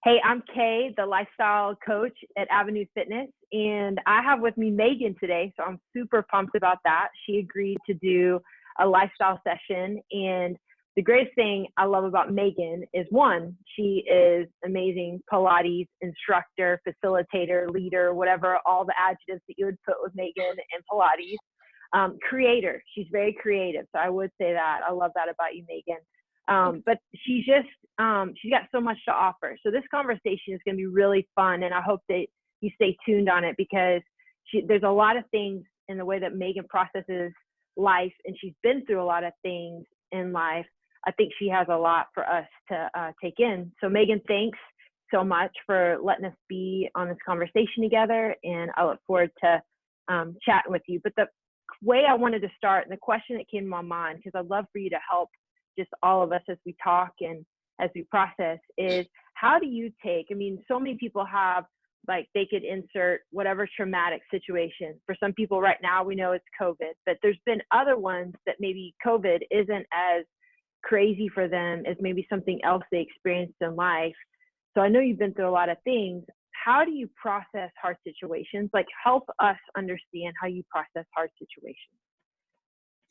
Hey, I'm Kay, the lifestyle coach at Avenu Fitness, and I have with me Meagan today. So I'm super pumped about that. She agreed to do a lifestyle session. And the greatest thing I love about Meagan is one, she is amazing Pilates instructor, facilitator, leader, whatever, all the adjectives that you would put with Meagan and Pilates. Creator. She's very creative. So I would say that. I love that about you, Meagan. But she's got so much to offer. So this conversation is going to be really fun, and I hope that you stay tuned on it because there's a lot of things in the way that Meagan processes life, and she's been through a lot of things in life. I think she has a lot for us to take in. So Meagan, thanks so much for letting us be on this conversation together, and I look forward to chatting with you. But the way I wanted to start, and the question that came to my mind, because I'd love for you to help just all of us as we talk and as we process, is how do you take, so many people have, like, they could insert whatever traumatic situation. For some people right now, we know it's COVID, but there's been other ones that maybe COVID isn't as crazy for them as maybe something else they experienced in life. So I know you've been through a lot of things. How do you process hard situations? Like, help us understand how you process hard situations.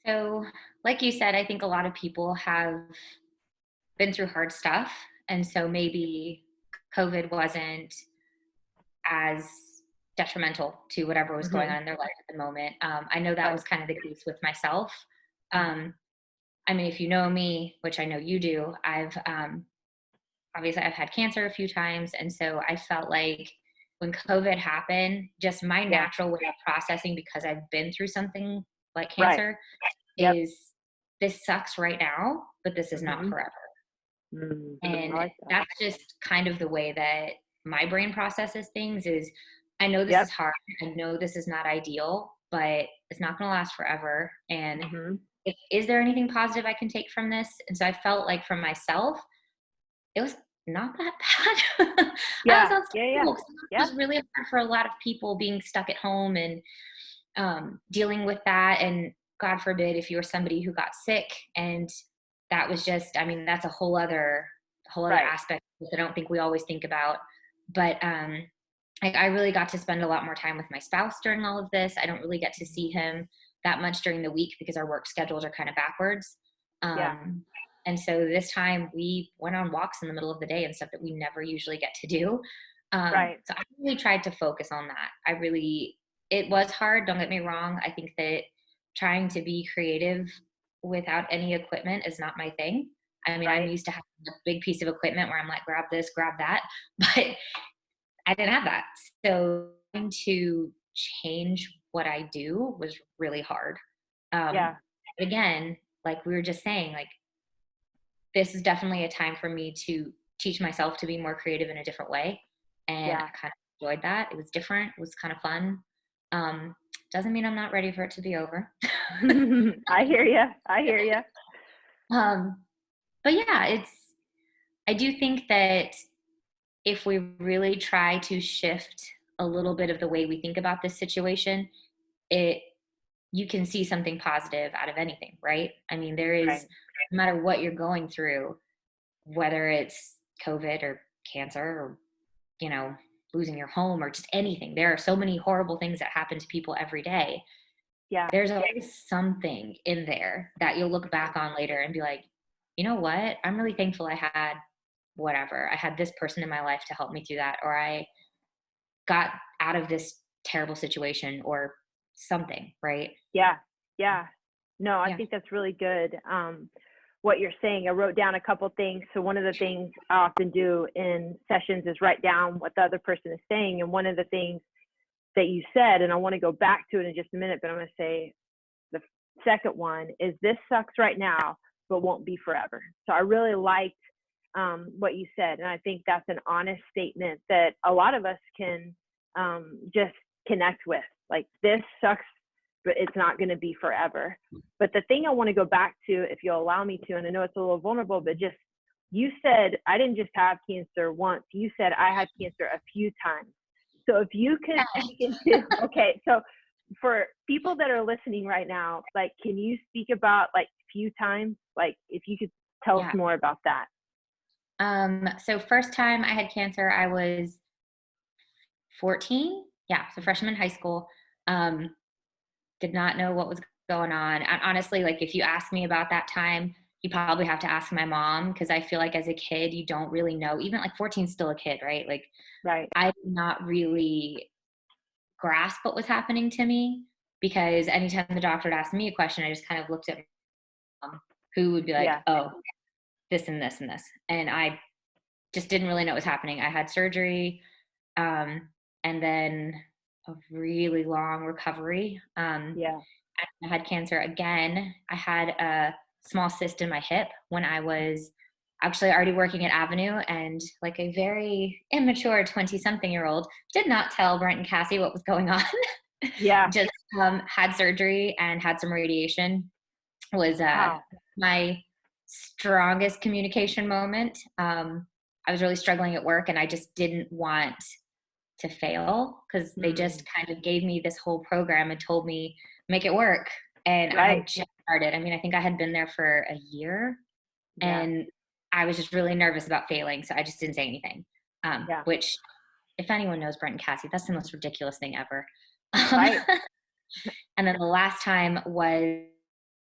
So, like you said, I think a lot of people have been through hard stuff. And so maybe COVID wasn't as detrimental to whatever was going Mm-hmm. on in their life at the moment. I know that Right. was kind of the case with myself. Um, if you know me, which I know you do, obviously I've had cancer a few times. And so I felt like when COVID happened, just my Yeah. natural way of processing, because I've been through something like Right. cancer, Yep. is this sucks right now, but this is not Mm-hmm. forever. Mm-hmm. I And like that. that's just kind of the way that my brain processes things. Is I know this Yep. is hard. I know this is not ideal, but it's not going to last forever. And Mm-hmm. is there anything positive I can take from this? And so I felt like for myself, it was not that bad. I was Yeah. on Yeah. Yeah. it Yeah. was really hard for a lot of people being stuck at home and dealing with that. And God forbid if you were somebody who got sick, and that was just, that's a whole other Right. aspect that I don't think we always think about. But I really got to spend a lot more time with my spouse during all of this. I don't really get to see him that much during the week because our work schedules are kind of backwards. Yeah. Um, and so this time we went on walks in the middle of the day and stuff that we never usually get to do. Right. So I really tried to focus on that. It was hard. Don't get me wrong. I think that trying to be creative without any equipment is not my thing. I'm Right. used to having a big piece of equipment where I'm like, grab this, grab that. But I didn't have that. So trying to change what I do was really hard. Um, Yeah. Again, like we were just saying, like this is definitely a time for me to teach myself to be more creative in a different way. And Yeah. I kind of enjoyed that. It was different. It was kind of fun. Um, doesn't mean I'm not ready for it to be over. I hear you. I hear you. um, but yeah, I do think that if we really try to shift a little bit of the way we think about this situation, it you can see something positive out of anything, right? There is, Right. no matter what you're going through, whether it's COVID or cancer or, losing your home or just anything. There are so many horrible things that happen to people every day. Yeah. There's always something in there that you'll look back on later and be like, you know what? I'm really thankful I had whatever. I had this person in my life to help me through that, or I got out of this terrible situation or something, right? Yeah. Yeah. No, I Yeah. think that's really good. What you're saying, I wrote down a couple things. So one of the things I often do in sessions is write down what the other person is saying. And one of the things that you said, and I want to go back to it in just a minute, but I'm going to say the second one is this sucks right now, but won't be forever. So I really liked what you said. And I think that's an honest statement that a lot of us can just connect with. Like, this sucks, but it's not going to be forever. But the thing I want to go back to, if you'll allow me to, and I know it's a little vulnerable, but just, you said, I didn't just have cancer once. You said I had cancer a few times. So if you could speak into, okay, so for people that are listening right now, like, can you speak about like few times? Like, if you could tell us Yeah. more about that. So first time I had cancer, I was 14. Yeah, so freshman in high school. Um, did not know what was going on. And honestly, like if you ask me about that time, you probably have to ask my mom because I feel like as a kid, you don't really know. Even like 14 is still a kid, right? Like Right. I did not really grasp what was happening to me because anytime the doctor would ask me a question, I just kind of looked at my mom, who would be like, Yeah. oh, this and this and this. And I just didn't really know what was happening. I had surgery, and then a really long recovery. Yeah. I had cancer again. I had a small cyst in my hip when I was actually already working at Avenu, and like a very immature 20-something-year-old did not tell Brent and Cassie what was going on. Yeah. Just had surgery and had some radiation. Was Wow. my strongest communication moment. I was really struggling at work, and I just didn't want to fail because they just Mm. kind of gave me this whole program and told me make it work. And I Right. had just started. I mean, I think I had been there for a year, Yeah. and I was just really nervous about failing, so I just didn't say anything. Yeah. Which, if anyone knows Brent and Cassie, that's the most ridiculous thing ever. Um, Right. and then the last time was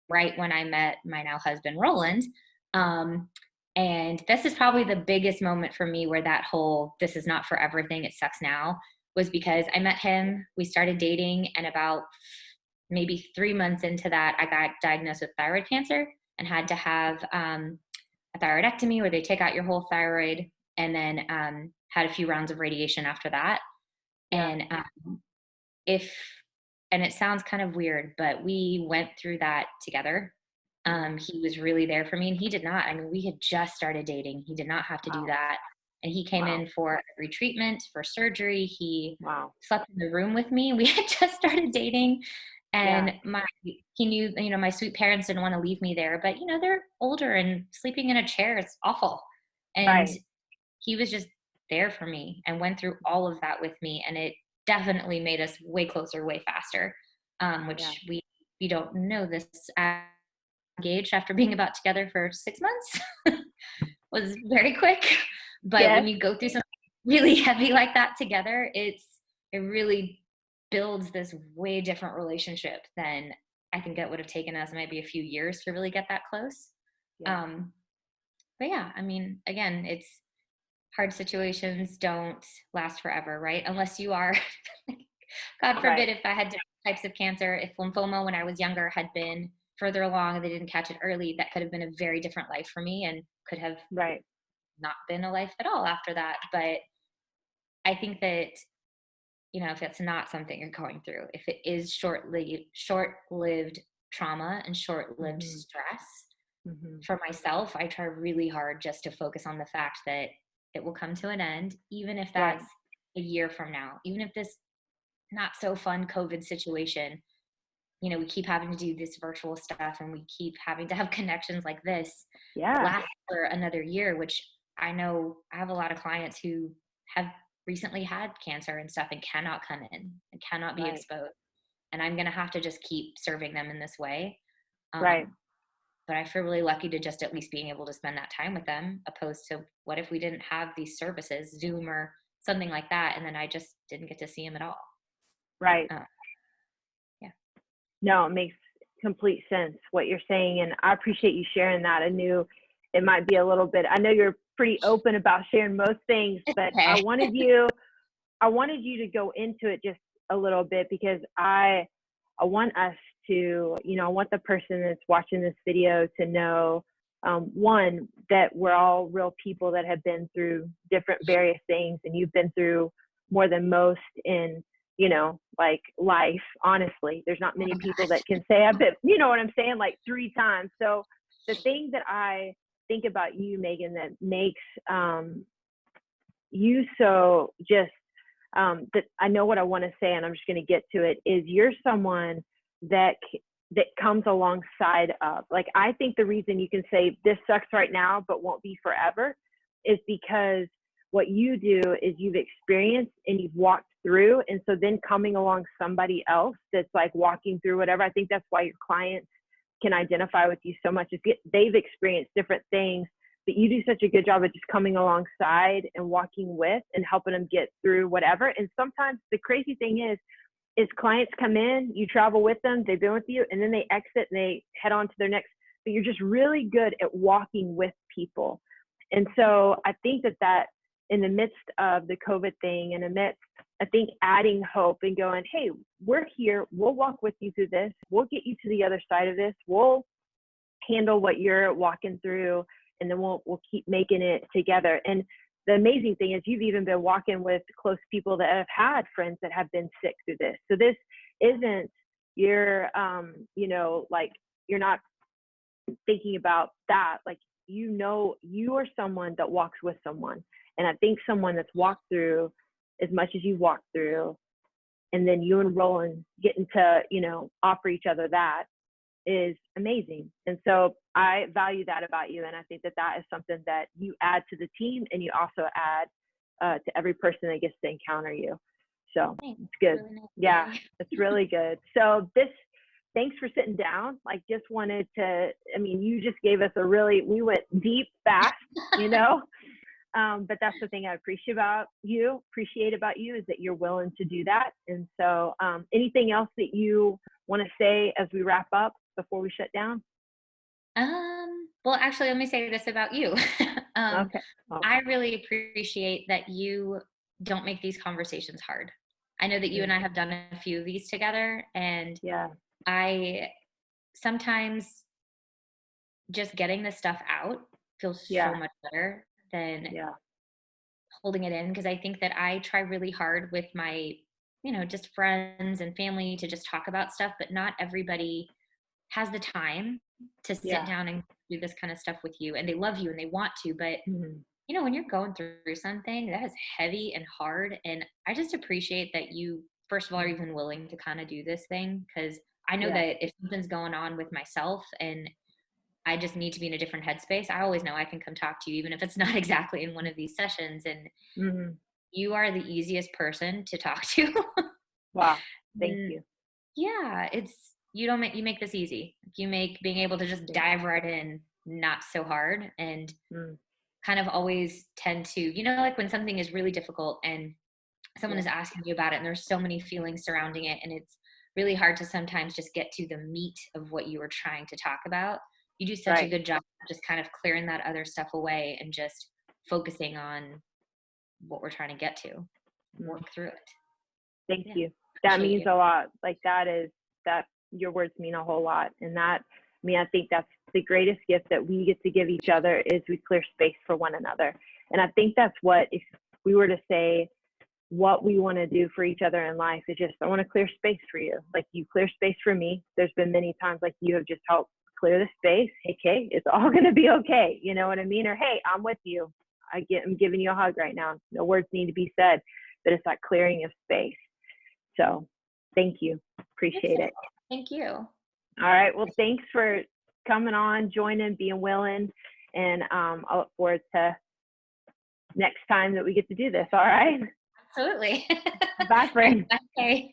right when I met my now husband, Roland. Um, and this is probably the biggest moment for me where that whole this is not forever thing, it sucks now, was because I met him, we started dating, and about maybe 3 months into that, I got diagnosed with thyroid cancer and had to have a thyroidectomy where they take out your whole thyroid, and then had a few rounds of radiation after that. Yeah. And if and it sounds kind of weird, but we went through that together. He was really there for me, and he did not. I mean, we had just started dating. He did not have to do Wow. that. And he came Wow. in for every treatment, for surgery. He Wow. slept in the room with me. We had just started dating. Yeah. And he knew, my sweet parents didn't want to leave me there, but they're older and sleeping in a chair is awful. And Right. he was just there for me and went through all of that with me. And it definitely made us way closer, way faster. Yeah. Which we don't know this engaged after being about together for 6 months was very quick. But when Yes. you go through something really heavy like that together, it really builds this way different relationship than I think it would have taken us maybe a few years to really get that close. Yeah. Um, but yeah, I mean, again, it's hard situations don't last forever, right? Unless you are, God Right. forbid, if I had different types of cancer, if lymphoma when I was younger had been further along and they didn't catch it early, that could have been a very different life for me and could have Right. not been a life at all after that. But I think that, if it's not something you're going through, if it is short-lived trauma and short-lived Mm-hmm. stress, Mm-hmm. for myself, I try really hard just to focus on the fact that it will come to an end, even if Right. that's a year from now, even if this not so fun COVID situation, we keep having to do this virtual stuff and we keep having to have connections like this that Yeah. last for another year, which I know I have a lot of clients who have recently had cancer and stuff and cannot come in and cannot be Right. exposed. And I'm going to have to just keep serving them in this way. Right. Um, but I feel really lucky to just at least being able to spend that time with them, opposed to what if we didn't have these services, Zoom or something like that, and then I just didn't get to see him at all. Right. Uh, yeah. No, it makes complete sense what you're saying. And I appreciate you sharing that. I knew it might be a little bit, I know you're pretty open about sharing most things, but Okay. I wanted you to go into it just a little bit because I want us to, I want the person that's watching this video to know, one, that we're all real people that have been through different various things, and you've been through more than most in, like life. Honestly, there's not many Oh people gosh. that can say I've been, you know what I'm saying, like 3 times. So the thing that I think about you, Meagan, that makes you so just that I know what I want to say, and I'm just going to get to it. Is you're someone that that comes alongside of, like, I think the reason you can say this sucks right now but won't be forever is because what you do is you've experienced and you've walked through, and so then coming along somebody else that's like walking through whatever. I think that's why your clients can identify with you so much, is they've experienced different things but you do such a good job of just coming alongside and walking with and helping them get through whatever. And sometimes the crazy thing is clients come in, you travel with them, they've been with you, and then they exit and they head on to their next, but you're just really good at walking with people. And so I think that in the midst of the COVID thing, and amidst, I think adding hope and going, hey, we're here, we'll walk with you through this, we'll get you to the other side of this, we'll handle what you're walking through, and then we'll keep making it together. And the amazing thing is you've even been walking with close people that have had friends that have been sick through this. So this isn't your, like, you're not thinking about that. Like, you are someone that walks with someone. And I think someone that's walked through as much as you walked through, and then you and Roland getting to, offer each other that is amazing. And so I value that about you. And I think that is something that you add to the team, and you also add to every person that gets to encounter you. So it's good. Really nice. Yeah, it's really good. So thanks for sitting down. Like, just wanted to, you just gave us we went deep fast, but that's the thing I appreciate about you is that you're willing to do that. And so anything else that you want to say as we wrap up before we shut down? Well, actually, let me say this about you. Okay. I really appreciate that you don't make these conversations hard. I know that you and I have done a few of these together, and I sometimes just getting this stuff out feels so much better than holding it in, because I think that I try really hard with my, just friends and family to just talk about stuff, but not everybody has the time to sit down and do this kind of stuff with you, and they love you and they want to, but when you're going through something that is heavy and hard, and I just appreciate that you, first of all, are even willing to kind of do this thing, because I know that if something's going on with myself and I just need to be in a different headspace, I always know I can come talk to you, even if it's not exactly in one of these sessions. And you are the easiest person to talk to. Wow. Thank you. Yeah. You make this easy. You make being able to just dive right in not so hard, and kind of always tend to, like when something is really difficult and someone is asking you about it and there's so many feelings surrounding it, and it's really hard to sometimes just get to the meat of what you were trying to talk about. You do such a good job of just kind of clearing that other stuff away and just focusing on what we're trying to get to, work through it. Thank you. That means a lot. Like, that your words mean a whole lot. And I think that's the greatest gift that we get to give each other, is we clear space for one another. And I think that's what, if we were to say what we want to do for each other in life, is just, I want to clear space for you. Like, you clear space for me. There's been many times like you have just helped clear the space. Hey, Kay, it's all going to be okay. You know what I mean? Or, hey, I'm with you. I'm giving you a hug right now. No words need to be said, but it's that clearing of space. So thank you. Appreciate it. Thank you. All right. Well, thanks for coming on, joining, being willing. And I look forward to next time that we get to do this. All right. Absolutely. Bye, friend. Bye.